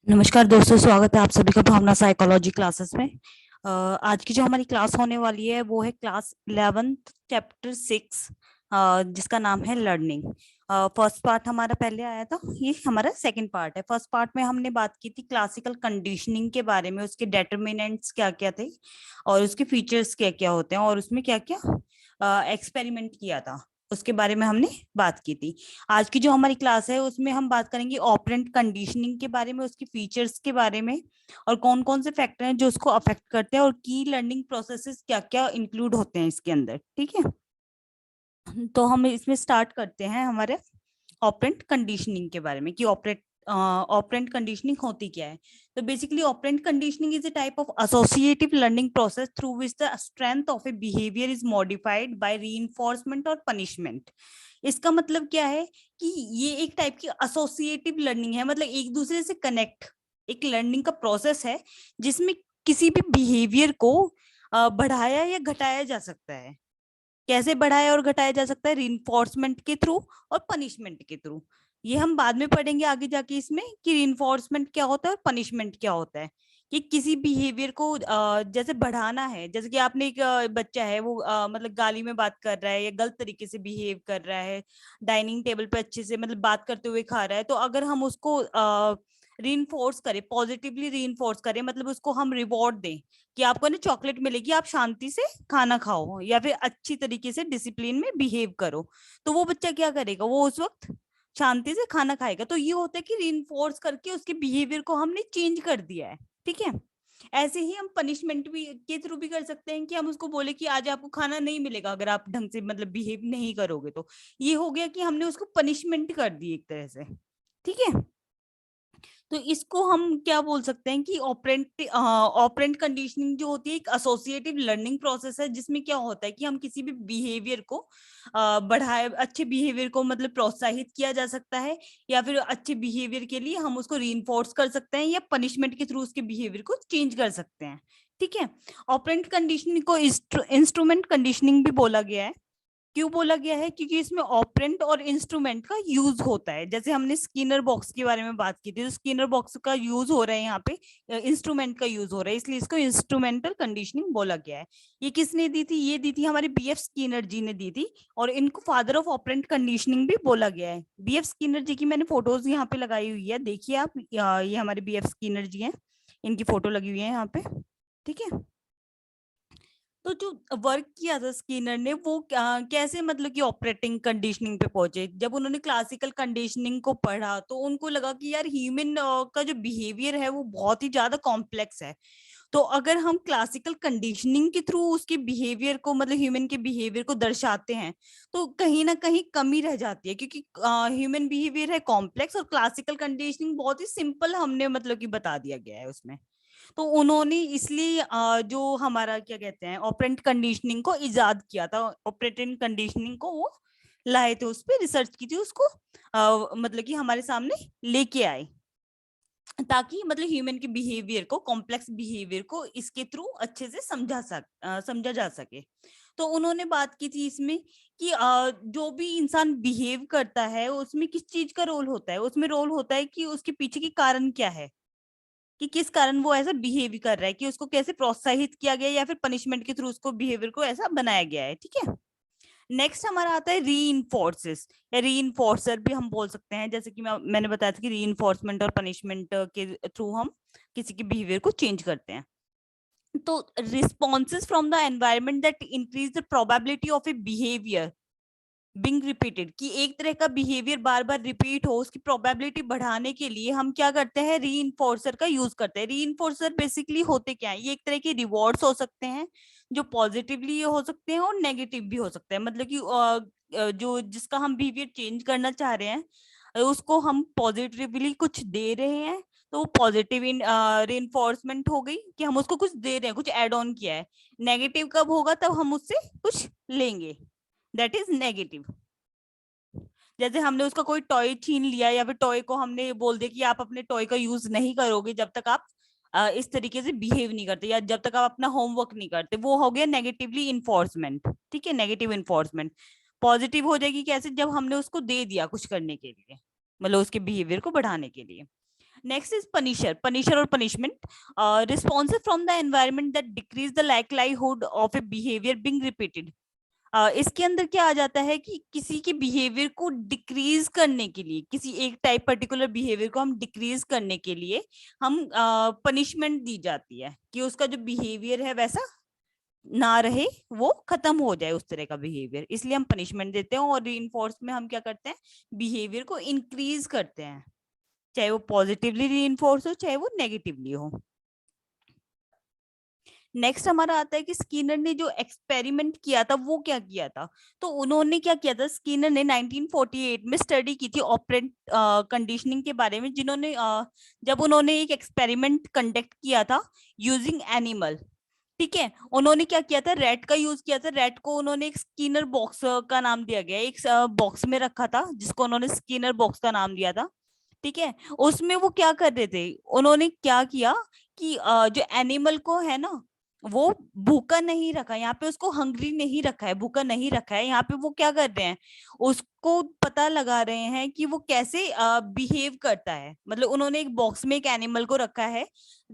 नमस्कार दोस्तों, स्वागत है आप सभी का भावना साइकोलॉजी क्लासेस में। आज की जो हमारी क्लास होने वाली है वो है क्लास 11th चैप्टर 6, जिसका नाम है लर्निंग। फर्स्ट पार्ट हमारा पहले आया था, ये हमारा सेकंड पार्ट है। फर्स्ट पार्ट में हमने बात की थी क्लासिकल कंडीशनिंग के बारे में, उसके डेटरमिनेंट्स क्या क्या थे और उसके फीचर्स क्या क्या होते हैं और उसमें क्या क्या एक्सपेरिमेंट किया था, उसके बारे में हमने बात की थी। आज की जो हमारी क्लास है उसमें हम बात करेंगे ऑपरेंट कंडीशनिंग के बारे में, उसकी फीचर्स के बारे में और कौन कौन से फैक्टर हैं जो उसको अफेक्ट करते हैं और की लर्निंग प्रोसेसेस क्या क्या इंक्लूड होते हैं इसके अंदर। ठीक है, तो हम इसमें स्टार्ट करते हैं हमारे ऑपरेंट कंडीशनिंग के बारे में कि ऑपरेंट कंडीशनिंग होती क्या है। तो basically operant conditioning is a type of associative learning process through which the strength of a behaviour is modified by reinforcement और पनिशमेंट। इसका मतलब क्या है कि ये एक टाइप की एसोसिएटिव लर्निंग है, मतलब एक दूसरे से कनेक्ट एक लर्निंग का प्रोसेस है जिसमें किसी भी बिहेवियर को बढ़ाया या घटाया जा सकता है। कैसे बढ़ाया और घटाया जा सकता है? रीइंफोर्समेंट के थ्रू और पनिशमेंट के थ्रू। ये हम बाद में पढ़ेंगे आगे जाके इसमें कि रीइंफोर्समेंट क्या होता है और पनिशमेंट क्या होता है। कि किसी बिहेवियर को जैसे बढ़ाना है, जैसे कि आपने एक बच्चा है वो मतलब गाली में बात कर रहा है या गलत तरीके से बिहेव कर रहा है, डाइनिंग टेबल पे अच्छे से मतलब बात करते हुए खा रहा है, तो अगर हम उसको रीइंफोर्स करें, पॉजिटिवली रीइंफोर्स करें, मतलब उसको हम रिवॉर्ड दें कि आपको ना चॉकलेट मिलेगी, आप शांति से खाना खाओ या फिर अच्छी तरीके से डिसिप्लिन में बिहेव करो, तो वो बच्चा क्या करेगा? वो उस वक्त शांति से खाना खाएगा। तो ये होता है कि रीइंफोर्स करके उसके बिहेवियर को हमने चेंज कर दिया है। ठीक है, ऐसे ही हम पनिशमेंट भी के थ्रू भी कर सकते हैं कि हम उसको बोले कि आज आपको खाना नहीं मिलेगा अगर आप ढंग से मतलब बिहेव नहीं करोगे। तो ये हो गया कि हमने उसको पनिशमेंट कर दी एक तरह से। ठीक है, तो इसको हम क्या बोल सकते हैं कि ऑपरेंट कंडीशनिंग जो होती है एक एसोसिएटिव लर्निंग प्रोसेस है, जिसमें क्या होता है कि हम किसी भी बिहेवियर को बढ़ाए, अच्छे बिहेवियर को मतलब प्रोत्साहित किया जा सकता है या फिर अच्छे बिहेवियर के लिए हम उसको रीइंफोर्स कर सकते हैं या पनिशमेंट के थ्रू उसके बिहेवियर को चेंज कर सकते हैं। ठीक है, ऑपरेंट कंडीशनिंग को इंस्ट्रूमेंट कंडीशनिंग भी बोला गया है। क्यों बोला गया है? क्योंकि इसमें ऑपरेंट और इंस्ट्रूमेंट का यूज होता है। जैसे हमने स्किनर बॉक्स के बारे में बात की थी, तो स्किनर बॉक्स का यूज हो रहा है यहाँ पे, इंस्ट्रूमेंट का यूज हो रहा है, इसलिए इसको इंस्ट्रूमेंटल कंडीशनिंग बोला गया है। ये किसने दी थी? ये दी थी हमारे बीएफ स्किनर जी ने दी थी, और इनको फादर ऑफ ऑपरेंट कंडीशनिंग भी बोला गया है। बीएफ स्किनर जी की मैंने फोटोज यहाँ पे लगाई हुई है, देखिए आप, ये हमारे बीएफ स्किनर जी हैं, इनकी फोटो लगी हुई है यहाँ पे। ठीक है, तो जो वर्क किया था स्किनर ने वो कैसे मतलब कि ऑपरेटिंग कंडीशनिंग पे पहुंचे? जब उन्होंने क्लासिकल कंडीशनिंग को पढ़ा तो उनको लगा कि यार ह्यूमन का जो बिहेवियर है वो बहुत ही ज्यादा कॉम्प्लेक्स है। तो अगर हम क्लासिकल कंडीशनिंग के थ्रू उसके बिहेवियर को मतलब ह्यूमन के बिहेवियर को दर्शाते हैं तो कहीं ना कहीं कमी रह जाती है, क्योंकि ह्यूमन बिहेवियर है कॉम्प्लेक्स और क्लासिकल कंडीशनिंग बहुत ही सिंपल हमने मतलब कि बता दिया गया है उसमें। तो उन्होंने इसलिए जो हमारा क्या कहते हैं ऑपरेंट कंडीशनिंग को इजाद किया था, ऑपरेटिंग कंडीशनिंग को वो लाए थे, उस पर रिसर्च की थी, उसको मतलब कि हमारे सामने लेके आए, ताकि मतलब ह्यूमन के बिहेवियर को, कॉम्प्लेक्स बिहेवियर को इसके थ्रू अच्छे से समझा जा सके। तो उन्होंने बात की थी इसमें कि जो भी इंसान बिहेव करता है उसमें किस चीज का रोल होता है? उसमें रोल होता है कि उसके पीछे के कारण क्या है, कि किस कारण वो ऐसा बिहेव कर रहा है, कि उसको कैसे प्रोत्साहित किया गया या फिर पनिशमेंट के थ्रू उसको बिहेवियर को ऐसा बनाया गया है। ठीक है, नेक्स्ट हमारा आता है री या री भी हम बोल सकते हैं। जैसे कि मैंने बताया था कि री और पनिशमेंट के थ्रू हम किसी के बिहेवियर को चेंज करते हैं। तो responses from the environment that increase the probability of a behaviour being repeated, कि एक तरह का बिहेवियर बार बार रिपीट हो, उसकी प्रोबेबिलिटी बढ़ाने के लिए हम क्या करते हैं? री का यूज करते हैं। री बेसिकली होते क्या है? ये एक तरह के रिवॉर्ड्स हो सकते हैं जो पॉजिटिवली हो सकते हैं और नेगेटिव भी हो सकते हैं, मतलब कि जो जिसका हम बिहेवियर चेंज करना चाह रहे हैं उसको हम पॉजिटिवली कुछ दे रहे हैं, तो वो पॉजिटिव री हो गई कि हम उसको कुछ दे रहे हैं, कुछ एड ऑन किया है। नेगेटिव कब होगा? तब हम उससे कुछ लेंगे, दैट इज नेगेटिव। जैसे हमने उसका कोई टॉय छीन लिया या फिर टॉय को हमने बोल दिया कि आप अपने टॉय का यूज नहीं करोगे जब तक आप इस तरीके से बिहेव नहीं करते या जब तक आप अपना होमवर्क नहीं करते, वो हो गया नेगेटिवली इन्फोर्समेंट। ठीक है, नेगेटिव इन्फोर्समेंट। पॉजिटिव हो जाएगी कैसे? जब हमने उसको दे दिया कुछ करने के लिए, मतलब उसके बिहेवियर को बढ़ाने के लिए। नेक्स्ट इज पनिशर, पनिशर और punishment, responsive from the environment that decreases the likelihood of a behaviour being repeated. इसके अंदर क्या आ जाता है कि किसी के बिहेवियर को डिक्रीज करने के लिए, किसी एक टाइप पर्टिकुलर बिहेवियर को हम डिक्रीज करने के लिए हम पनिशमेंट दी जाती है कि उसका जो बिहेवियर है वैसा ना रहे, वो खत्म हो जाए उस तरह का बिहेवियर, इसलिए हम पनिशमेंट देते हैं। और रीइंफोर्स में हम क्या करते हैं, बिहेवियर को इंक्रीज करते हैं, चाहे वो पॉजिटिवली रीइंफोर्स हो चाहे वो नेगेटिवली हो। नेक्स्ट हमारा आता है कि स्किनर ने जो एक्सपेरिमेंट किया था वो क्या किया था। तो उन्होंने क्या किया था, स्किनर ने 1948 में स्टडी की थी ऑपरेंट कंडीशनिंग के बारे में, जिन्होंने जब उन्होंने एक एक्सपेरिमेंट कंडक्ट किया था यूजिंग एनिमल। ठीक है, उन्होंने क्या किया था, रेट का यूज किया था। रेट को उन्होंने एक स्किनर बॉक्स का नाम दिया गया, एक बॉक्स में रखा था जिसको उन्होंने स्किनर बॉक्स का नाम दिया था। ठीक है, उसमें वो क्या कर रहे थे, उन्होंने क्या किया कि जो एनिमल को है ना, वो भूखा नहीं रखा, यहाँ पे उसको हंग्री नहीं रखा है, भूखा नहीं रखा है। यहाँ पे वो क्या कर रहे हैं, उसको पता लगा रहे हैं कि वो कैसे बिहेव करता है। मतलब उन्होंने एक बॉक्स में एक एनिमल को रखा है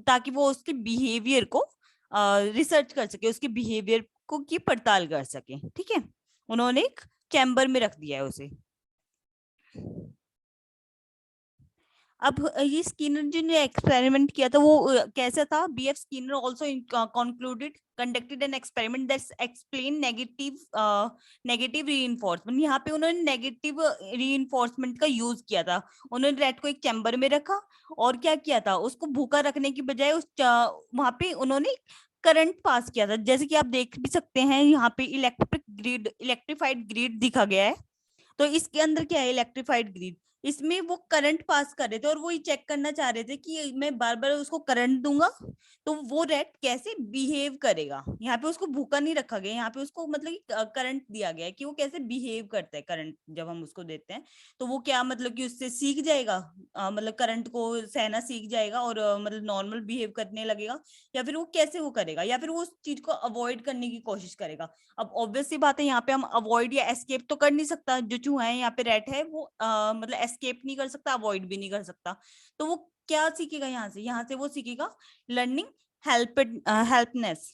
ताकि वो उसके बिहेवियर को रिसर्च कर सके, उसके बिहेवियर को की पड़ताल कर सके। ठीक है, उन्होंने एक चैम्बर में रख दिया है उसे। अब ये स्किनर जो ने एक्सपेरिमेंट किया था वो कैसा था, BF Skinner also concluded conducted an experiment that's explain negative reinforcement. यहाँ पे उन्होंने नेगेटिव रीइंफोर्समेंट का यूज किया था। उन्होंने रैट को एक चैम्बर में रखा और क्या किया था, उसको भूखा रखने की बजाय उस वहां पे उन्होंने करंट पास किया था। जैसे कि आप देख भी सकते हैं यहाँ पे इलेक्ट्रिक ग्रिड, इलेक्ट्रिफाइड ग्रिड दिखा गया है। तो इसके अंदर क्या है, इलेक्ट्रिफाइड ग्रिड, इसमें वो करंट पास कर रहे थे और वो ये चेक करना चाह रहे थे कि मैं बार बार उसको करंट दूंगा तो वो रेट कैसे बिहेव करेगा। यहाँ पे उसको भूखा नहीं रखा गया, यहाँ पे उसको मतलब करंट दिया गया है कि वो कैसे बिहेव करता है। करंट जब हम उसको देते हैं तो वो क्या मतलब कि उससे सीख जाएगा, मतलब करंट को सहना सीख जाएगा और मतलब नॉर्मल बिहेव करने लगेगा, या फिर वो कैसे वो करेगा, या फिर वो उस चीज को अवॉइड करने की कोशिश करेगा। अब ऑब्वियस सी बात है, यहाँ पे हम अवॉइड या एस्केप तो कर नहीं सकता। जो चूहा है यहाँ पे रेट है वो मतलब एस्केप नहीं कर सकता, अवॉइड भी नहीं कर सकता। तो वो क्या सीखेगा, यहाँ से वो सीखेगा लर्निंग हेल्प हेल्पनेस,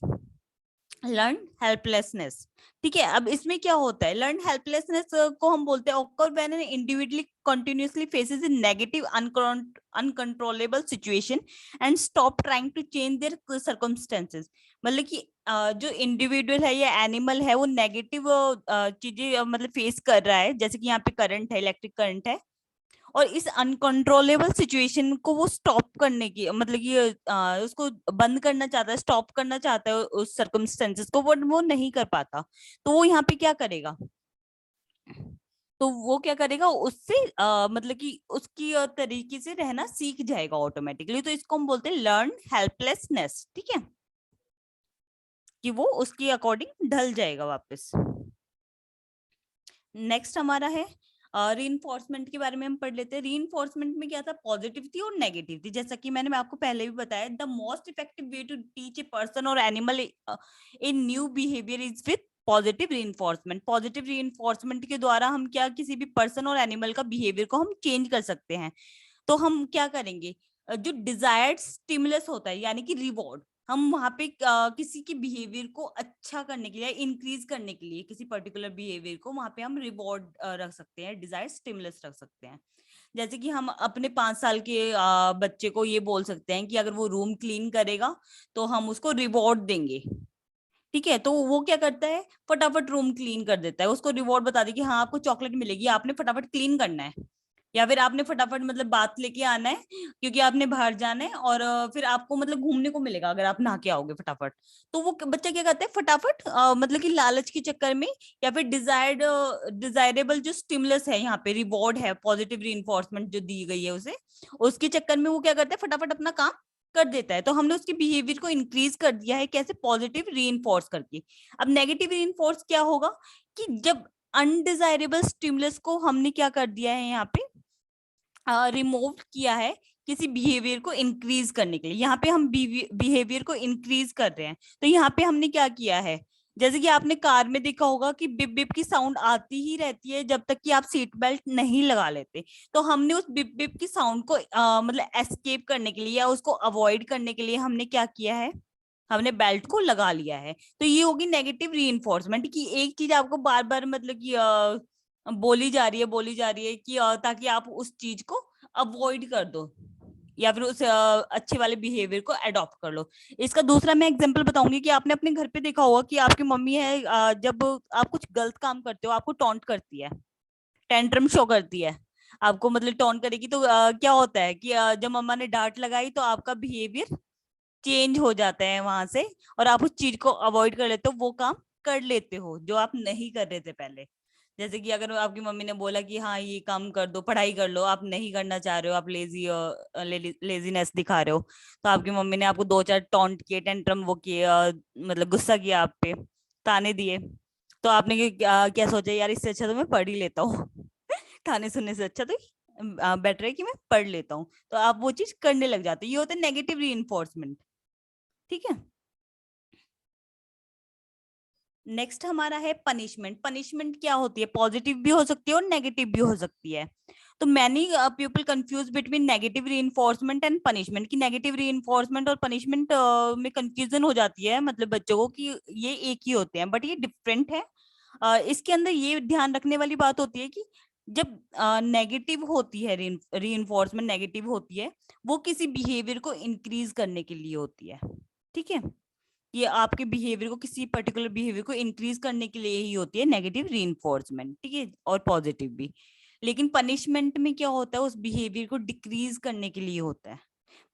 लर्न हेल्पलेसनेस। ठीक है, अब इसमें क्या होता है, लर्न हेल्पलेसनेस को हम बोलते हैं occur when an individually continuously faces a negative uncontrollable situation and stop trying to change their circumstances. मतलब कि जो इंडिविजुअल है या एनिमल है वो नेगेटिव चीजें मतलब फेस कर रहा है, जैसे कि यहाँ पे करंट है, इलेक्ट्रिक करंट है, और इस अनकंट्रोलेबल सिचुएशन को वो स्टॉप करने की मतलब कि उसको बंद करना चाहता है, स्टॉप करना चाहता है उस सर्कमस्टेंसेस को, वो नहीं कर पाता। तो वो यहाँ पे क्या करेगा, तो वो क्या करेगा उससे मतलब कि उसकी तरीके से रहना सीख जाएगा ऑटोमेटिकली। तो इसको हम बोलते हैं लर्न हेल्पलेसनेस। ठीक है, कि वो उसकी अकॉर्डिंग ढल जाएगा वापस। नेक्स्ट हमारा है रीइंफोर्समेंट के बारे में हम पढ़ लेते हैं। रीइंफोर्समेंट में क्या था, पॉजिटिव थी और नेगेटिव थी। जैसा कि मैंने आपको पहले भी बताया, the most effective way to teach a person और animal a new behaviour is with positive reinforcement. Positive reinforcement के द्वारा हम क्या किसी भी पर्सन और एनिमल का बिहेवियर को हम चेंज कर सकते हैं। तो हम क्या करेंगे, जो डिजायर्ड स्टिमुलस होता है यानी कि रिवॉर्ड, हम वहां पे किसी के बिहेवियर को अच्छा करने के लिए, इंक्रीज करने के लिए किसी पर्टिकुलर बिहेवियर को वहां पे हम रिवॉर्ड रख सकते हैं, डिजायर स्टिमुलस रख सकते हैं। जैसे कि हम अपने 5 साल के बच्चे को ये बोल सकते हैं कि अगर वो रूम क्लीन करेगा तो हम उसको रिवॉर्ड देंगे। ठीक है, तो वो क्या करता है, फटाफट रूम क्लीन कर देता है। उसको रिवॉर्ड बता दी कि हाँ आपको चॉकलेट मिलेगी, आपने फटाफट क्लीन करना है, या फिर आपने फटाफट मतलब बात लेके आना है क्योंकि आपने बाहर जाना है, और फिर आपको मतलब घूमने को मिलेगा अगर आप नहा के आओगे फटाफट। तो वो बच्चा क्या करता है, फटाफट मतलब कि लालच के चक्कर में, या फिर डिजायरेबल जो स्टिमुलस है, यहाँ पे रिवॉर्ड है, पॉजिटिव रीइंफोर्समेंट जो दी गई है उसे, उसके चक्कर में वो क्या करता है, फटाफट अपना काम कर देता है। तो हमने उसके बिहेवियर को इंक्रीज कर दिया है, कैसे, पॉजिटिव रीइंफोर्स करके। अब नेगेटिव रीइंफोर्स क्या होगा, कि जब अनडिजायरेबल स्टिमुलस को हमने क्या कर दिया है, यहाँ पे रिमूव किया है किसी बिहेवियर को इंक्रीज करने के लिए। यहाँ पे हम बिहेवियर को इंक्रीज कर रहे हैं, तो यहाँ पे हमने क्या किया है, जैसे कि आपने कार में देखा होगा कि बिप बिप की साउंड आती ही रहती है जब तक कि आप सीट बेल्ट नहीं लगा लेते। तो हमने उस बिप बिप की साउंड को मतलब एस्केप करने के लिए या उसको अवॉइड करने के लिए हमने क्या किया है, हमने बेल्ट को लगा लिया है। तो ये होगी नेगेटिव रीइंफोर्समेंट कि एक चीज आपको बार बार मतलब कि बोली जा रही है कि ताकि आप उस चीज को अवॉइड कर दो या फिर उस अच्छे वाले बिहेवियर को अडॉप्ट कर लो। इसका दूसरा मैं एग्जांपल बताऊंगी कि आपने अपने घर पे देखा होगा कि आपकी मम्मी है, जब आप कुछ गलत काम करते हो आपको टॉन्ट करती है, टेंट्रम शो करती है आपको, मतलब टॉन्ट करेगी। तो क्या होता है कि जब मम्मा ने डांट लगाई तो आपका बिहेवियर चेंज हो जाता है वहां से, और आप उस चीज को अवॉइड कर लेते हो, वो काम कर लेते हो जो आप नहीं कर रहे थे पहले। जैसे कि अगर आपकी मम्मी ने बोला कि हाँ ये काम कर दो, पढ़ाई कर लो, आप नहीं करना चाह रहे हो, आप लेजीनेस दिखा रहे हो, तो आपकी मम्मी ने आपको दो चार टॉन्ट किए, टेंट्रम वो किए, मतलब गुस्सा किया आप पे, ताने दिए। तो आपने क्या सोचा, यार इससे अच्छा तो मैं पढ़ ही लेता हूँ ताने सुनने से अच्छा तो बेटर है कि मैं पढ़ लेता हूँ। तो आप वो चीज करने लग जाते हो। ये होता है नेगेटिव री, ठीक है। नेक्स्ट हमारा है पनिशमेंट। पनिशमेंट क्या होती है, पॉजिटिव भी हो सकती है और नेगेटिव भी हो सकती है। तो many people confuse between negative reinforcement and punishment, कि नेगेटिव रीइंफोर्समेंट और पनिशमेंट में कंफ्यूजन हो जाती है मतलब बच्चों को कि ये एक ही होते हैं, बट ये डिफरेंट है। इसके अंदर ये ध्यान रखने वाली बात होती है कि जब नेगेटिव होती है, रीइंफोर्समेंट नेगेटिव होती है, वो किसी बिहेवियर को इंक्रीज करने के लिए होती है, ठीक है। ये आपके बिहेवियर को, किसी पर्टिकुलर बिहेवियर को इंक्रीज करने के लिए ही होती है नेगेटिव रीइंफोर्समेंट, ठीक है, और पॉजिटिव भी। लेकिन पनिशमेंट में क्या होता है, उस बिहेवियर को डिक्रीज करने के लिए होता है।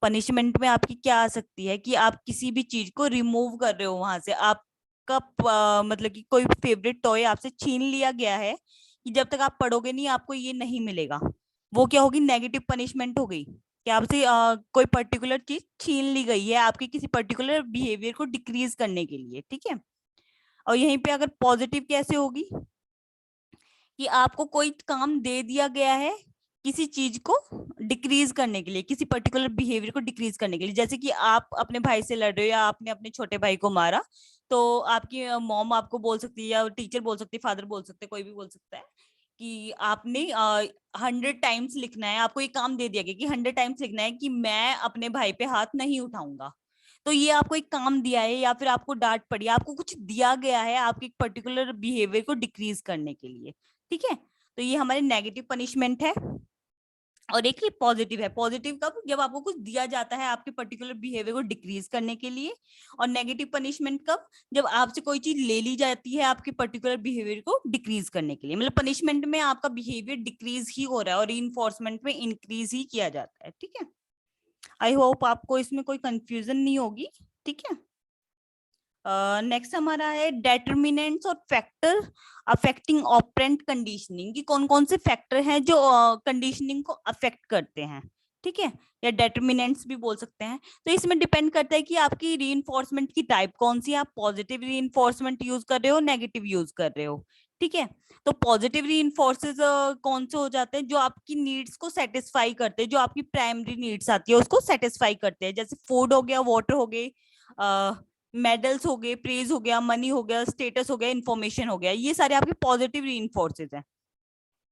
पनिशमेंट में आपकी क्या आ सकती है कि आप किसी भी चीज को रिमूव कर रहे हो वहां से, आपका मतलब कि कोई फेवरेट टॉय आपसे छीन लिया गया है कि जब तक आप पढ़ोगे नहीं आपको ये नहीं मिलेगा। वो क्या होगी, नेगेटिव पनिशमेंट हो गई कि आपसे कोई पर्टिकुलर चीज छीन ली गई है आपके किसी पर्टिकुलर बिहेवियर को डिक्रीज करने के लिए, ठीक है। और यहीं पे अगर पॉजिटिव कैसे होगी, कि आपको कोई काम दे दिया गया है किसी चीज को डिक्रीज करने के लिए, किसी पर्टिकुलर बिहेवियर को डिक्रीज करने के लिए। जैसे कि आप अपने भाई से लड़ रहे हो या आपने अपने छोटे भाई को मारा, तो आपकी मॉम आपको बोल सकती है या टीचर बोल सकती है, फादर बोल सकते हैं, कोई भी बोल सकता है कि आपने 100 टाइम्स लिखना है, आपको ये काम दे दिया गया कि 100 टाइम्स लिखना है कि मैं अपने भाई पे हाथ नहीं उठाऊंगा। तो ये आपको एक काम दिया है या फिर आपको डांट पड़ी है, आपको कुछ दिया गया है आपके पर्टिकुलर बिहेवियर को डिक्रीज करने के लिए, ठीक है। तो ये हमारे नेगेटिव पनिशमेंट है। और एक ही पॉजिटिव है, पॉजिटिव कब, जब आपको कुछ दिया जाता है आपके पर्टिकुलर बिहेवियर को डिक्रीज करने के लिए। और नेगेटिव पनिशमेंट कब, जब आपसे कोई चीज ले ली जाती है आपके पर्टिकुलर बिहेवियर को डिक्रीज करने के लिए। मतलब पनिशमेंट में आपका बिहेवियर डिक्रीज ही हो रहा है और रीइंफोर्समेंट में इंक्रीज ही किया जाता है, ठीक है। आई होप आपको इसमें कोई कंफ्यूजन नहीं होगी, ठीक है। नेक्स्ट हमारा है डेटर्मिनेंट्स और फैक्टर अफेक्टिंग ऑपरेंट कंडीशनिंग, कि कौन कौन से फैक्टर हैं जो कंडीशनिंग को अफेक्ट करते हैं, ठीक है, या डेटर्मिनेंट्स भी बोल सकते हैं। तो इसमें डिपेंड करता है कि आपकी रीइंफोर्समेंट की टाइप कौन सी है, आप पॉजिटिव रीइंफोर्समेंट यूज कर रहे हो, नेगेटिव यूज कर रहे हो, ठीक है। तो पॉजिटिव रीइंफोर्सेस कौन से हो जाते हैं, जो आपकी नीड्स को सेटिस्फाई करते हैं, जो आपकी प्राइमरी नीड्स आती है उसको सेटिस्फाई करते हैं, जैसे फूड हो गया, वाटर हो गए, मेडल्स हो गए, प्रेज हो गया, मनी हो गया, स्टेटस हो गया, इन्फॉर्मेशन हो गया, ये सारे आपके पॉजिटिव रीइंफोर्सेस हैं।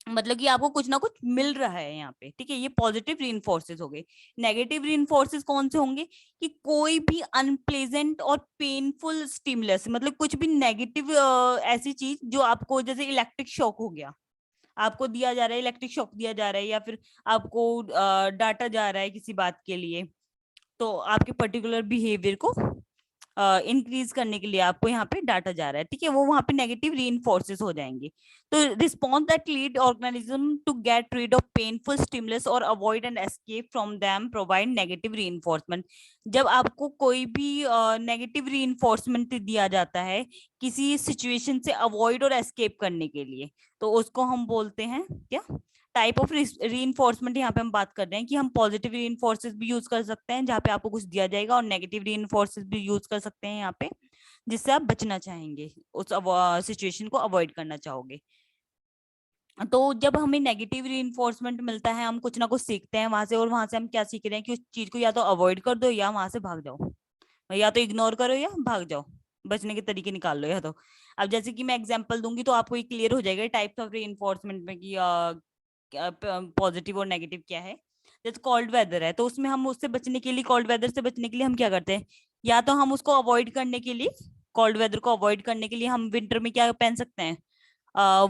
मतलब कि आपको कुछ ना कुछ मिल रहा है यहाँ पे, ठीक है, ये पॉजिटिव रीइंफोर्सेस हो गए। नेगेटिव रीइंफोर्सेस कौन से होंगे, कि कोई भी अनप्लेजेंट और पेनफुल स्टिमुलस, मतलब कुछ भी नेगेटिव ऐसी चीज जो आपको, जैसे इलेक्ट्रिक शॉक हो गया, आपको दिया जा रहा है, इलेक्ट्रिक शॉक दिया जा रहा है, या फिर आपको डांटा जा रहा है किसी बात के लिए, तो आपके पर्टिकुलर बिहेवियर को इंक्रीज करने के लिए आपको यहाँ पे डाटा जा रहा है, ठीक है, वो वहां पे नेगेटिव रीइंफोर्सेस हो जाएंगे। तो response that lead organism to get rid of painful stimulus और avoid and escape from them provide negative reinforcement. जब आपको कोई भी नेगेटिव रीइंफोर्समेंट दिया जाता है किसी सिचुएशन से अवॉइड और एस्केप करने के लिए, तो उसको हम बोलते हैं क्या, टाइप ऑफ रीइंफोर्समेंट। यहाँ पे हम बात कर रहे हैं कि हम पॉजिटिव रीइंफोर्सेस भी यूज कर सकते हैं जहाँ पे आपको कुछ दिया जाएगा, और नेगेटिव रीइंफोर्सेस भी यूज कर सकते हैं यहाँ पे जिससे आप बचना चाहेंगे, उस सिचुएशन को अवॉइड करना चाहोगे। तो जब हमें नेगेटिव रीइंफोर्समेंट मिलता है हम कुछ ना कुछ सीखते हैं वहां से, और वहां से हम क्या सीख रहे हैं कि उस चीज को या तो अवॉइड कर दो या वहां से भाग जाओ, या तो इग्नोर करो या भाग जाओ। बचने के तरीके निकाल लो या तो। अब जैसे कि मैं एग्जांपल दूंगी तो आपको ये क्लियर हो जाएगा टाइप्स ऑफ रीइंफोर्समेंट में कि पॉजिटिव और नेगेटिव क्या है। जैसे कोल्ड वेदर है तो उसमें हम उससे बचने के लिए, कोल्ड वेदर से बचने के लिए हम क्या करते हैं, या तो हम उसको अवॉइड करने के लिए, कोल्ड वेदर को अवॉइड करने के लिए हम विंटर में क्या पहन सकते हैं,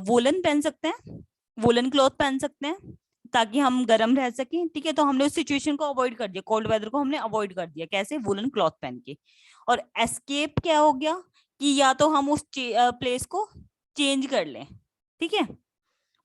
वोलन पहन सकते हैं, वोलन क्लॉथ पहन सकते हैं ताकि हम गर्म रह सकें। ठीक है, तो हमने उस सिचुएशन को अवॉइड कर दिया, कोल्ड वेदर को हमने अवॉइड कर दिया कैसे, वोलन क्लॉथ पहन के। और एस्केप क्या हो गया कि या तो हम उस प्लेस को चेंज कर लें। ठीक है,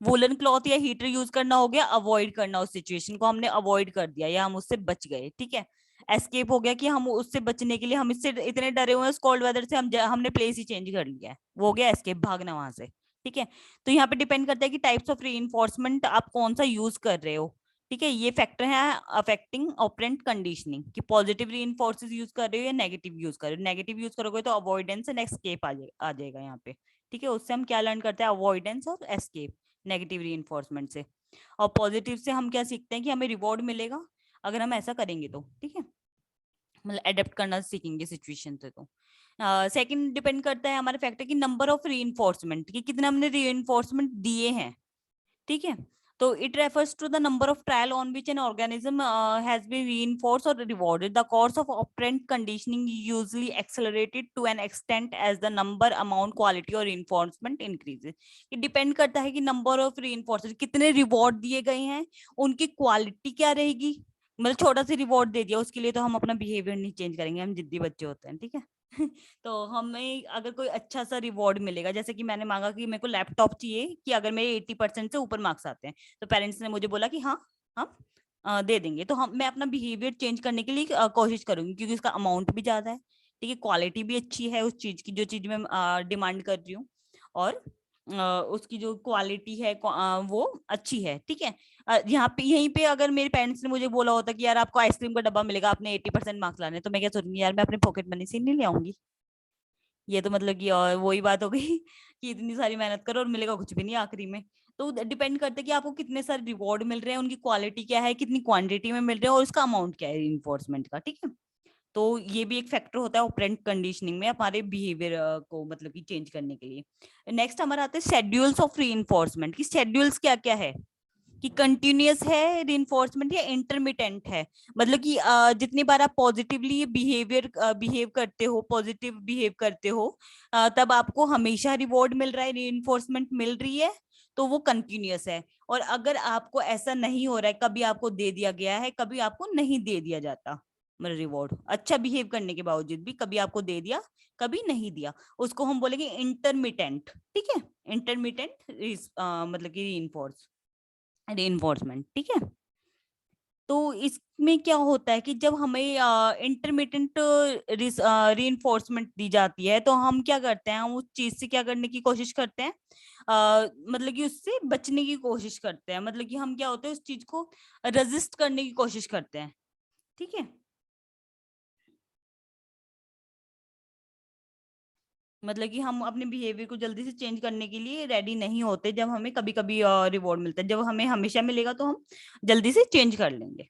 वोलन क्लॉथ या हीटर यूज करना हो गया अवॉइड करना, उस सिचुएशन को हमने अवॉइड कर दिया या हम उससे बच गए। ठीक है, एस्केप हो गया कि हम उससे बचने के लिए, हम इससे इतने डरे हुए हैं उस कोल्ड वेदर से, हमने प्लेस ही चेंज कर लिया है, वो हो गया एस्केप, भागना वहां से। ठीक है, तो यहाँ पे डिपेंड करता है कि टाइप्स ऑफ रीइंफोर्समेंट आप कौन सा यूज कर रहे हो। ठीक है, ये फैक्टर है अफेक्टिंग ऑपरेंट कंडीशनिंग कि पॉजिटिव रीइंफोर्सेस यूज कर रहे हो या नेगेटिव यूज कर रहे हो। नेगेटिव यूज करोगे तो अवॉइडेंस एंड एस्केप आ जाएगा यहाँ पे। ठीक है, उससे हम क्या लर्न करते हैं, अवॉइडेंस और एस्केप नेगेटिव रीइंफोर्समेंट से। और पॉजिटिव से हम क्या सीखते हैं कि हमें रिवॉर्ड मिलेगा अगर हम ऐसा करेंगे तो। ठीक है, मतलब अडेप्ट करना सीखेंगे सिचुएशन से। तो सेकंड डिपेंड करता है हमारे फैक्टर की नंबर ऑफ रीइंफोर्समेंट, कि कितने हमने रीइंफोर्समेंट दिए हैं। ठीक है, तो it refers to the number of trial on which an organism has been reinforced और rewarded. The course of operant conditioning usually accelerated to an extent as the number, amount, quality और reinforcement increases. ये depend करता है कि number of reinforcement, कितने reward दिए गए हैं, उनकी क्वालिटी क्या रहेगी। मतलब छोटा सा रिवॉर्ड दे दिया उसके लिए तो हम अपना बिहेवियर नहीं चेंज करेंगे, हम जिद्दी बच्चे होते हैं। ठीक है तो हमें अगर कोई अच्छा सा रिवॉर्ड मिलेगा, जैसे कि मैंने मांगा कि मेरे को लैपटॉप चाहिए कि अगर मेरे 80% से ऊपर मार्क्स आते हैं, तो पेरेंट्स ने मुझे बोला कि हाँ हम दे देंगे, तो हम मैं अपना बिहेवियर चेंज करने के लिए कोशिश करूंगी, क्योंकि उसका अमाउंट भी ज्यादा है। ठीक है, क्वालिटी भी अच्छी है उस चीज की, जो चीज मैं डिमांड कर रही हूँ, और उसकी जो क्वालिटी है वो अच्छी है। ठीक है, यहाँ पे यहीं पे अगर मेरे पेरेंट्स ने मुझे बोला होता कि यार आपको आइसक्रीम का डब्बा मिलेगा, आपने 80% मार्क्स लाने, तो मैं क्या सोचूंगी, यार मैं अपने पॉकेट मनी से नहीं ले आऊंगी। ये तो मतलब कि और वही बात हो गई कि इतनी सारी मेहनत करो और मिलेगा कुछ भी नहीं आखिरी में। तो डिपेंड करता है कि आपको कितने सारे रिवॉर्ड मिल रहे हैं, उनकी क्वालिटी क्या है, कितनी क्वांटिटी में मिल रहे हैं, और उसका अमाउंट क्या है इन्फोर्समेंट का। ठीक है, तो ये भी एक फैक्टर होता है ऑपरेंट कंडीशनिंग में हमारे बिहेवियर को मतलब कि चेंज करने के लिए। नेक्स्ट हमारा आता है शेड्यूल्स ऑफ रीइंफोर्समेंट, की शेड्यूल्स क्या क्या है, कि कंटिन्यूअस है रीइंफोर्समेंट या इंटरमिटेंट है। मतलब कि जितनी बार आप पॉजिटिवली बिहेव करते हो, पॉजिटिव बिहेव करते हो, तब आपको हमेशा रिवॉर्ड मिल रहा है, रीइंफोर्समेंट मिल रही है, तो वो कंटिन्यूअस है। और अगर आपको ऐसा नहीं हो रहा है, कभी आपको दे दिया गया है, कभी आपको नहीं दे दिया जाता, मतलब रिवॉर्ड अच्छा बिहेव करने के बावजूद भी कभी आपको दे दिया, कभी नहीं दिया, उसको हम बोलेंगे इंटरमिटेंट। ठीक है, इंटरमिटेंट मतलब कि रीइंफोर्समेंट। ठीक है, तो इसमें क्या होता है कि जब हमें इंटरमिटेंट रीइंफोर्समेंट दी जाती है, तो हम क्या करते हैं, हम उस चीज से क्या करने की कोशिश करते हैं, मतलब कि उससे बचने की कोशिश करते हैं। मतलब कि हम क्या होते हैं, उस चीज को रेजिस्ट करने की कोशिश करते हैं। ठीक है, मतलब कि हम अपने बिहेवियर को जल्दी से चेंज करने के लिए रेडी नहीं होते, जब हमें कभी कभी रिवॉर्ड मिलता है। जब हमें हमेशा मिलेगा तो हम जल्दी से चेंज कर लेंगे।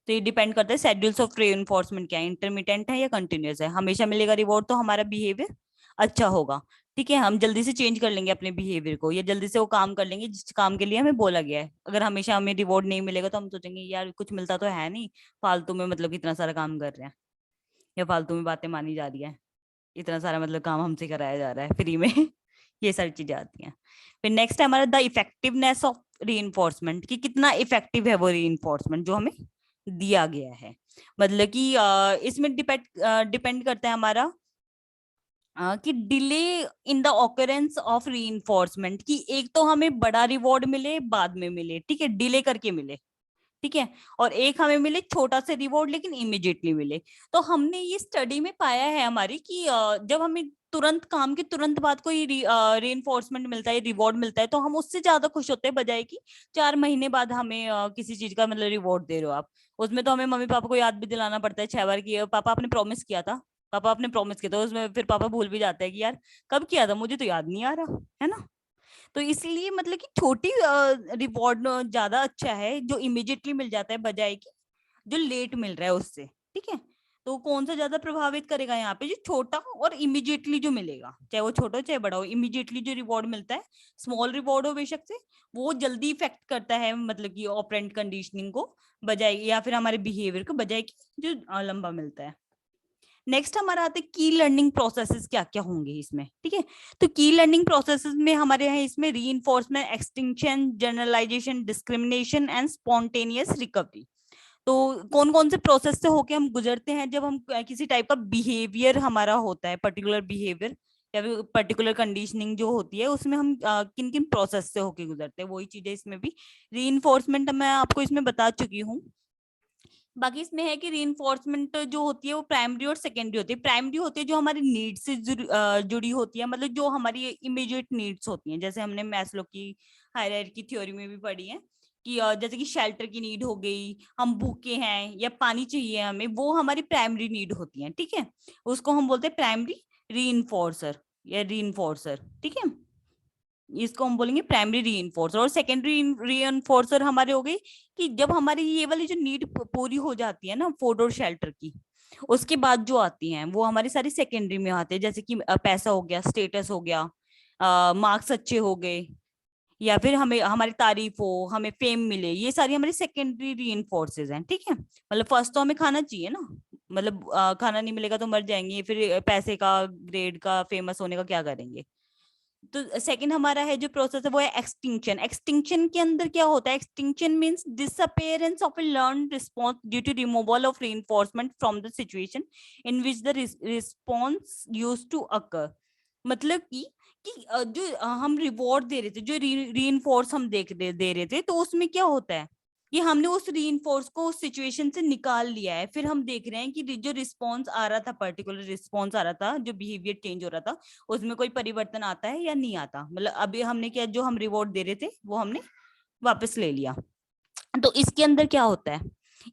तो ये डिपेंड करता है शेड्यूल्स ऑफ रीइंफोर्समेंट क्या है, इंटरमिटेंट है या कंटिन्यूअस है। हमेशा मिलेगा रिवॉर्ड तो हमारा बिहेवियर अच्छा होगा। ठीक है, हम जल्दी से चेंज कर लेंगे अपने बिहेवियर को, या जल्दी से वो काम कर लेंगे जिस काम के लिए हमें बोला गया है। अगर हमेशा हमें रिवॉर्ड नहीं मिलेगा तो हम सोचेंगे यार कुछ मिलता तो है नहीं, फालतू में मतलब इतना सारा काम कर रहे हैं, या फालतू में बातें मानी जा रही है, इतना सारा मतलब काम हमसे कराया जा रहा है फ्री में ये सारी चीजें आती हैं। फिर नेक्स्ट है हमारा द इफेक्टिवनेस ऑफ रीइंफोर्समेंट, कि कितना इफेक्टिव है वो रीइंफोर्समेंट जो हमें दिया गया है। मतलब कि इसमें डिपेंड करता है हमारा कि delay in the occurrence of reinforcement, कि एक तो हमें बड़ा रिवॉर्ड मिले बाद में मिले, ठीक है, डिले करके मिले। ठीक है, और एक हमें मिले छोटा सा रिवॉर्ड लेकिन इमीडिएटली मिले। तो हमने ये स्टडी में पाया है हमारी कि जब हमें तुरंत काम के तुरंत बाद कोई रीइंफोर्समेंट मिलता है, रिवॉर्ड मिलता है, तो हम उससे ज्यादा खुश होते हैं, बजाय कि 4 महीने बाद हमें किसी चीज का मतलब रिवॉर्ड दे रहे हो आप। उसमें तो हमें मम्मी पापा को याद भी दिलाना पड़ता है 6 बार कि पापा आपने प्रॉमिस किया था, पापा आपने प्रॉमिस किया था। उसमें फिर पापा भूल भी जाते हैं कि यार कब किया था, मुझे तो याद नहीं आ रहा है ना। तो इसलिए मतलब कि छोटी रिवॉर्ड ज्यादा अच्छा है, जो इमिडिएटली मिल जाता है, बजाय कि जो लेट मिल रहा है उससे। ठीक है, तो कौन सा ज्यादा प्रभावित करेगा यहाँ पे, जो छोटा और इमीडिएटली जो मिलेगा, चाहे वो छोटा हो चाहे बड़ा हो, इमीडिएटली जो रिवॉर्ड मिलता है, स्मॉल रिवॉर्ड हो बेशक से, वो जल्दी इफेक्ट करता है मतलब कि ऑपरेंट कंडीशनिंग को बजाय, या फिर हमारे बिहेवियर को बजाय कि जो लंबा मिलता है। नेक्स्ट हमारा आता है की लर्निंग प्रोसेसेस क्या क्या होंगे इसमें, ठीक है। तो की लर्निंग प्रोसेसेस में हमारे यहाँ इसमें reinforcement, extinction, generalisation, discrimination and spontaneous recovery. तो कौन कौन से प्रोसेस से होके हम गुजरते हैं जब हम किसी टाइप का बिहेवियर हमारा होता है, पर्टिकुलर बिहेवियर या फिर पर्टिकुलर कंडीशनिंग जो होती है, उसमें हम किन किन प्रोसेस से होके गुजरते हैं, वही चीजें इसमें भी। रीइंफोर्समेंट मैं आपको इसमें बता चुकी हूँ। बाकी इसमें है कि रीइंफोर्समेंट जो होती है वो प्राइमरी और सेकेंडरी होती है। प्राइमरी होती है जो हमारी नीड से जुड़ी होती है, मतलब जो हमारी इमीडिएट नीड्स होती हैं, जैसे हमने मैस्लो की हायरार्की थ्योरी में भी पढ़ी है कि जैसे कि शेल्टर की नीड हो गई, हम भूखे हैं या पानी चाहिए हमें, वो हमारी प्राइमरी नीड होती है, ठीक है। उसको हम बोलते हैं प्राइमरी रीइंफोर्सर या रीइंफोर्सर, ठीक है। इसको हम बोलेंगे प्राइमरी रीइंफोर्सर। और सेकेंडरी रीइंफोर्सर हमारे हो गई कि जब हमारी ये वाली जो नीड पूरी हो जाती है ना फूड और शेल्टर की, उसके बाद जो आती हैं वो हमारी सारी सेकेंडरी में आते हैं, जैसे कि पैसा हो गया, स्टेटस हो गया, मार्क्स अच्छे हो गए, या फिर हमें हमारी तारीफ हो, हमें फेम मिले, ये सारी हमारी सेकेंडरी रीइंफोर्सेस हैं, ठीक है। मतलब फर्स्ट तो हमें खाना चाहिए ना, मतलब खाना नहीं मिलेगा तो मर जाएंगे, फिर पैसे का, ग्रेड का, फेमस होने का क्या करेंगे। तो सेकंड हमारा है जो प्रोसेस है वो है एक्सटिंक्शन। एक्सटिंक्शन के अंदर क्या होता है, extinction means disappearance of a learn response due to removal of reinforcement from the situation in which the response used to occur. मतलब कि जो हम रिवॉर्ड दे रहे थे, जो रीइंफोर्स हम दे रहे थे, तो उसमें क्या होता है कि हमने उस रीइंफोर्स को उस सिचुएशन से निकाल लिया है, फिर हम देख रहे हैं कि जो रिस्पॉन्स आ रहा था, पर्टिकुलर रिस्पॉन्स आ रहा था, जो बिहेवियर चेंज हो रहा था, उसमें कोई परिवर्तन आता है या नहीं आता। मतलब अभी हमने क्या, जो हम रिवॉर्ड दे रहे थे वो हमने वापस ले लिया। तो इसके अंदर क्या होता है,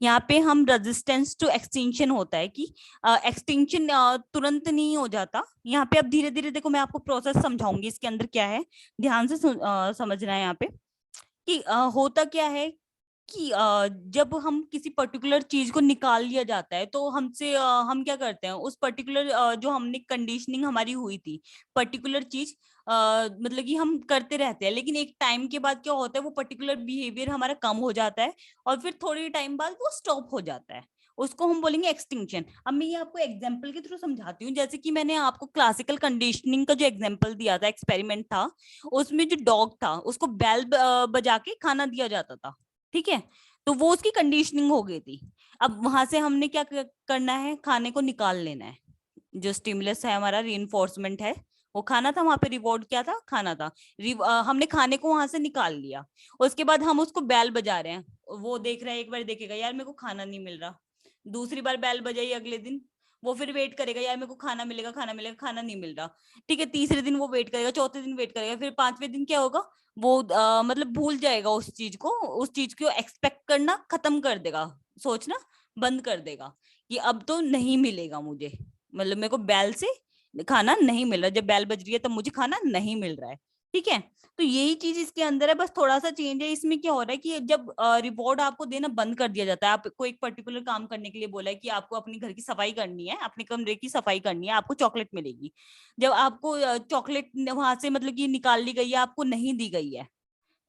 यहाँ पे हम रेजिस्टेंस टू एक्सटिंक्शन होता है कि एक्सटिंक्शन तुरंत नहीं हो जाता यहाँ पे। अब धीरे धीरे देखो मैं आपको प्रोसेस समझाऊंगी इसके अंदर क्या है, ध्यान से समझना है यहाँ पे कि होता क्या है कि जब हम किसी पर्टिकुलर चीज को निकाल लिया जाता है तो हमसे हम क्या करते हैं, उस पर्टिकुलर जो हमने कंडीशनिंग हमारी हुई थी पर्टिकुलर चीज, मतलब कि हम करते रहते हैं, लेकिन एक टाइम के बाद क्या होता है, वो पर्टिकुलर बिहेवियर हमारा कम हो जाता है और फिर थोड़ी टाइम बाद वो स्टॉप हो जाता है, उसको हम बोलेंगे एक्सटिंक्शन। अब मैं ये आपको एग्जांपल के थ्रू समझाती हूँ, जैसे कि मैंने आपको क्लासिकल कंडीशनिंग का जो एग्जांपल दिया था, एक्सपेरिमेंट था, उसमें जो डॉग था उसको बेल बजा के खाना दिया जाता था, ठीक है। तो वो उसकी कंडीशनिंग हो गई थी। अब वहां से हमने क्या करना है, खाने को निकाल लेना है। जो स्टिमुलस है हमारा, रीइंफोर्समेंट है, वो खाना था, वहां पे रिवॉर्ड क्या था, खाना था। हमने खाने को वहां से निकाल लिया, उसके बाद हम उसको बैल बजा रहे हैं, वो देख रहा है, एक बार देखेगा यार मेरे को खाना नहीं मिल रहा, दूसरी बार बैल बजाई अगले दिन, वो फिर वेट करेगा यार मेरे को खाना मिलेगा, खाना मिलेगा, खाना नहीं मिल रहा, ठीक है। तीसरे दिन वो वेट करेगा, चौथे दिन वेट करेगा, फिर पांचवें दिन क्या होगा, वो मतलब भूल जाएगा उस चीज को, उस चीज को एक्सपेक्ट करना खत्म कर देगा, सोचना बंद कर देगा कि अब तो नहीं मिलेगा मुझे, मतलब मेरे को बैल से खाना नहीं मिल रहा, जब बैल बज रही है तब मुझे खाना नहीं मिल रहा है, ठीक है। तो यही चीज इसके अंदर है, बस थोड़ा सा चेंज है। इसमें क्या हो रहा है कि जब रिवॉर्ड आपको देना बंद कर दिया जाता है, आपको एक पर्टिकुलर काम करने के लिए बोला है कि आपको अपने घर की सफाई करनी है, अपने कमरे की सफाई करनी है, आपको चॉकलेट मिलेगी। जब आपको चॉकलेट वहां से मतलब कि निकाल ली गई है, आपको नहीं दी गई है,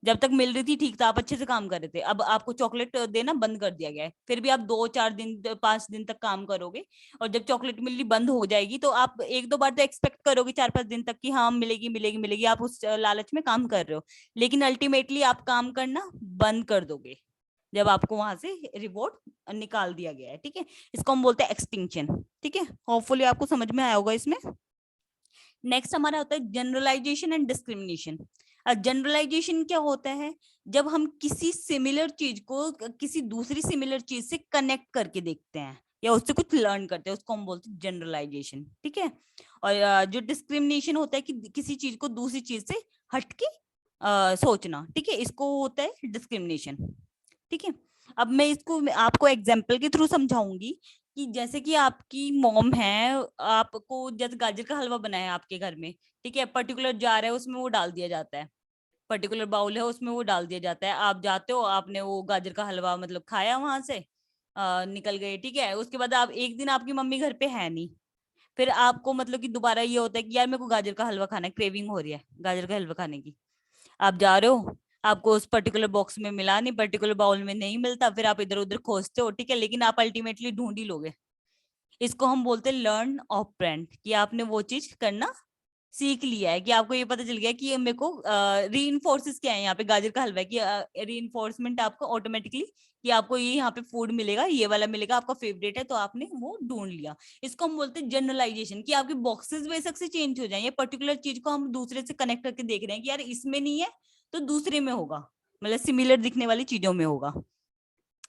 जब तक मिल रही थी ठीक था, आप अच्छे से काम कर रहे थे, अब आपको चॉकलेट देना बंद कर दिया गया है, फिर भी आप 2-4 दिन 5 दिन तक काम करोगे, और जब चॉकलेट मिलनी बंद हो जाएगी तो आप एक दो बार तो एक्सपेक्ट करोगे 4-5 दिन तक कि हाँ मिलेगी मिलेगी मिलेगी, आप उस लालच में काम कर रहे हो, लेकिन अल्टीमेटली आप काम करना बंद कर दोगे जब आपको वहां से रिवॉर्ड निकाल दिया गया है, ठीक है। इसको हम बोलते हैं एक्सटिंक्शन, ठीक है। होपफुली आपको समझ में आया होगा इसमें। नेक्स्ट हमारा होता है जनरलाइजेशन एंड डिस्क्रिमिनेशन। जनरलाइजेशन क्या होता है, जब हम किसी सिमिलर चीज को किसी दूसरी सिमिलर चीज से कनेक्ट करके देखते हैं या उससे कुछ लर्न करते हैं, उसको हम बोलते हैं जनरलाइजेशन, ठीक है। और जो डिस्क्रिमिनेशन होता है कि किसी चीज को दूसरी चीज से हटके सोचना, ठीक है, इसको होता है डिस्क्रिमिनेशन, ठीक है। अब मैं इसको आपको एग्जाम्पल के थ्रू समझाऊंगी कि जैसे कि आपकी मॉम है, आपको जैसे गाजर का हलवा बनाया है आपके घर में, ठीक है, पर्टिकुलर जार है उसमें वो डाल दिया जाता है, पर्टिकुलर बाउल है उसमें वो डाल दिया जाता है, आप जाते हो, आपने वो गाजर का हलवा मतलब खाया वहां से, निकल गए, ठीक है। उसके बाद आप एक दिन आपकी मम्मी घर पे है नहीं, फिर आपको मतलब कि दोबारा ये होता है कि यार मेरे को गाजर का हलवा खाना है, क्रेविंग हो रही है गाजर का हलवा खाने की। आप जा रहे हो, आपको उस पर्टिकुलर बॉक्स में मिला नहीं, पर्टिकुलर बाउल में नहीं मिलता, फिर आप इधर उधर खोजते हो, ठीक है, लेकिन आप अल्टीमेटली ढूंढ ही लोगे। इसको हम बोलते हैं लर्न ऑपरेंट, कि आपने वो चीज करना सीख लिया है, कि आपको ये पता चल गया कि ये मेरे को री क्या है यहाँ पे गाजर का हलवा है, कि री आपको ऑटोमेटिकली कि आपको ये यहाँ पे फूड मिलेगा, ये वाला मिलेगा, आपका फेवरेट है, तो आपने वो ढूंढ लिया। इसको हम बोलते हैं जनरलाइजेशन, कि आपके बॉक्सेस बेशक से चेंज हो जाए, ये पर्टिकुलर चीज को हम दूसरे से कनेक्ट करके देख रहे हैं कि यार इसमें नहीं है तो दूसरे में होगा, मतलब सिमिलर दिखने वाली चीजों में होगा,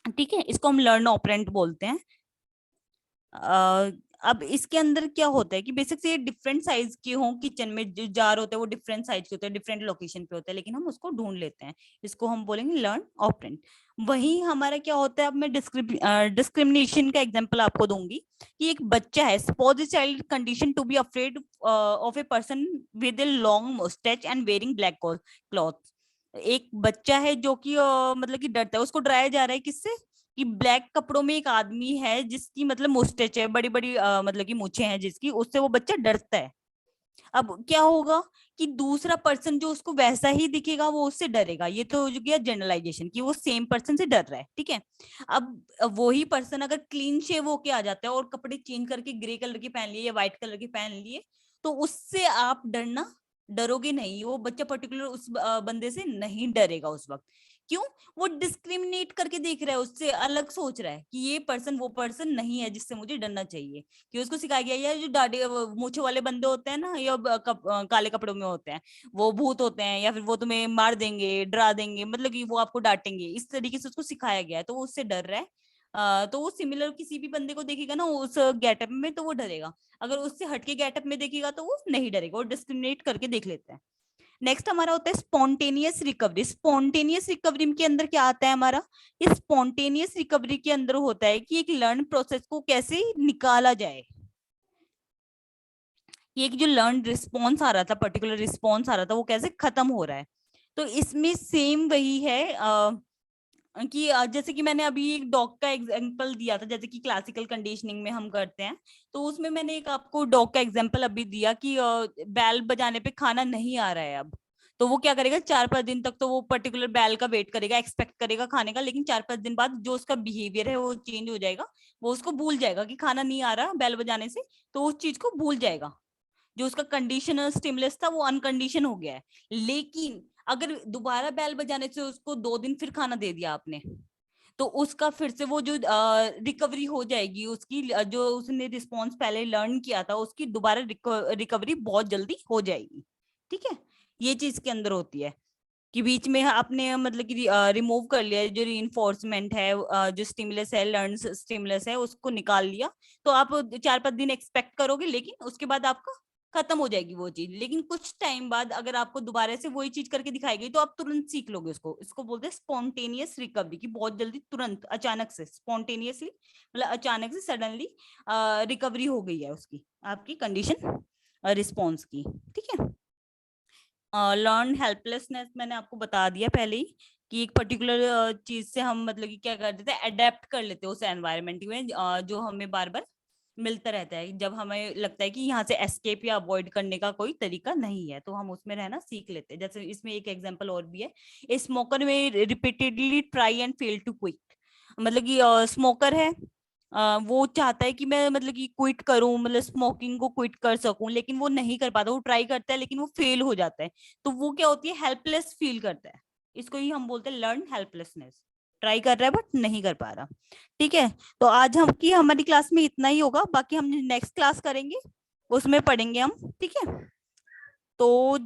ठीक है। इसको हम लर्न ऑपरेंट बोलते हैं। अब इसके अंदर क्या होता है कि बेसिक से ये डिफरेंट साइज के हों, किचन में जो जार होते हैं वो डिफरेंट साइज के होते हैं, डिफरेंट लोकेशन पे होते हैं, लेकिन हम उसको ढूंढ लेते हैं। इसको हम बोलेंगे लर्न ऑपरेंट। वही हमारा क्या होता है, अब मैं डिस्क्रिमिनेशन का एग्जांपल आपको दूंगी, कि एक बच्चा है, suppose the child condition to be afraid of a person with a long moustache and wearing black cloth. एक बच्चा है जो कि मतलब कि डरता है, उसको डराया जा रहा है किससे, कि ब्लैक कपड़ों में एक आदमी है जिसकी मतलब मुस्टैच है, बड़ी बड़ी मतलब की मूछें हैं जिसकी, उससे वो बच्चा डरता है। अब क्या होगा कि दूसरा पर्सन जो उसको वैसा ही दिखेगा वो उससे डरेगा, ये तो हो गया जनरलाइजेशन कि वो सेम पर्सन से डर रहा है, ठीक है। अब वही पर्सन अगर क्लीन शेव होके आ जाता है और कपड़े चेंज करके ग्रे कलर के पहन लिए या व्हाइट कलर के पहन लिए, तो उससे आप डरोगे नहीं, वो बच्चा पर्टिकुलर उस बंदे से नहीं डरेगा उस वक्त। क्यों? वो डिस्क्रिमिनेट करके देख रहा है, उससे अलग सोच रहा है कि ये पर्सन वो पर्सन नहीं है जिससे मुझे डरना चाहिए। कि उसको सिखाया गया यार जो दाढ़ी मूछे वाले बंदे होते हैं ना, या काले कपड़ों में होते हैं, वो भूत होते हैं, या फिर वो तुम्हें मार देंगे, डरा देंगे, मतलब कि वो आपको डांटेंगे, इस तरीके से उसको सिखाया गया है, तो वो उससे डर रहा है। तो वो सिमिलर किसी भी बंदे को देखेगा ना उस गेटअप में तो वो डरेगा, अगर उससे हटके गेटअप में देखेगा तो वो नहीं डरेगा, वो डिस्क्रिमिनेट करके देख लेता है। नेक्स्ट हमारा होता है स्पॉन्टेनियस रिकवरी। स्पॉन्टेनियस रिकवरी के अंदर क्या आता है हमारा, इस स्पॉन्टेनियस रिकवरी के अंदर होता है कि एक लर्न प्रोसेस को कैसे निकाला जाए। ये एक जो लर्न रिस्पॉन्स आ रहा था, पर्टिकुलर रिस्पॉन्स आ रहा था, वो कैसे खत्म हो रहा है। तो इसमें सेम वही है कि जैसे कि मैंने अभी एक डॉग का एग्जांपल दिया था, जैसे कि क्लासिकल कंडीशनिंग में हम करते हैं, तो उसमें मैंने एक आपको डॉग का एग्जांपल अभी दिया कि बैल बजाने पे खाना नहीं आ रहा है अब, तो वो क्या करेगा, 4-5 दिन तक तो वो पर्टिकुलर बैल का वेट करेगा, एक्सपेक्ट करेगा खाने का, लेकिन 4-5 दिन बाद जो उसका बिहेवियर है वो चेंज हो जाएगा, वो उसको भूल जाएगा कि खाना नहीं आ रहा बैल बजाने से, तो उस चीज को भूल जाएगा। जो उसका कंडीशनल स्टिमुलस था वो अनकंडीशन हो गया है। लेकिन अगर दोबारा बैल बजाने से उसको 2 दिन फिर खाना दे दिया आपने, तो उसका फिर से वो जो रिकवरी हो जाएगी उसकी, जो उसने रिस्पॉन्स पहले लर्न किया था उसकी दोबारा रिकवरी बहुत जल्दी हो जाएगी, ठीक है। ये चीज के अंदर होती है कि बीच में आपने मतलब कि रिमूव कर लिया, जो रीइंफोर्समेंट है, जो स्टिमुलस है, लर्न स्टिमुलस है, उसको निकाल लिया, तो आप 4-5 दिन एक्सपेक्ट करोगे, लेकिन उसके बाद आपका खत्म हो जाएगी वो चीज। लेकिन कुछ टाइम बाद अगर आपको दोबारा से वही चीज करके दिखाई गई तो आप तुरंत सीख लोगे उसको। इसको बोलते हैं स्पॉन्टेनियस रिकवरी, की बहुत जल्दी तुरंत अचानक से स्पॉन्टेनियसली, मतलब अचानक से सडनली रिकवरी हो गई है उसकी, आपकी कंडीशन रिस्पॉन्स की, ठीक है। लर्न हेल्पलेसनेस मैंने आपको बता दिया पहले ही, कि एक पर्टिकुलर चीज से हम मतलब कि क्या कर देते हैं, अडेप्ट कर लेते हैं उस एनवायरनमेंट में, जो हमें बार बार मिलता रहता है। जब हमें लगता है कि यहाँ से एस्केप या अवॉइड करने का कोई तरीका नहीं है, तो हम उसमें रहना सीख लेते हैं। जैसे इसमें एक एग्जांपल और भी है, स्मोकर में repeatedly try and fail to quit, मतलब कि स्मोकर है, वो चाहता है कि मैं मतलब कि क्विट करूं, मतलब स्मोकिंग को क्विट कर सकूं, लेकिन वो नहीं कर पाता, वो ट्राई करता है लेकिन वो फेल हो जाता है, तो वो क्या होती है, हेल्पलेस फील करता है। इसको ही हम बोलते हैं लर्न हेल्पलेसनेस, ट्राई कर रहा है बट नहीं कर पा रहा, ठीक है। तो आज हम की हमारी क्लास में इतना ही होगा, बाकी हम नेक्स्ट क्लास करेंगे उसमें पढ़ेंगे हम, ठीक है। तो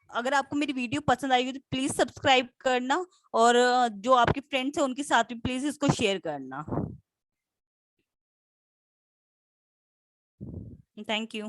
अगर आपको मेरी वीडियो पसंद आएगी तो प्लीज सब्सक्राइब करना, और जो आपके फ्रेंड्स हैं उनके साथ भी प्लीज इसको शेयर करना। Thank you.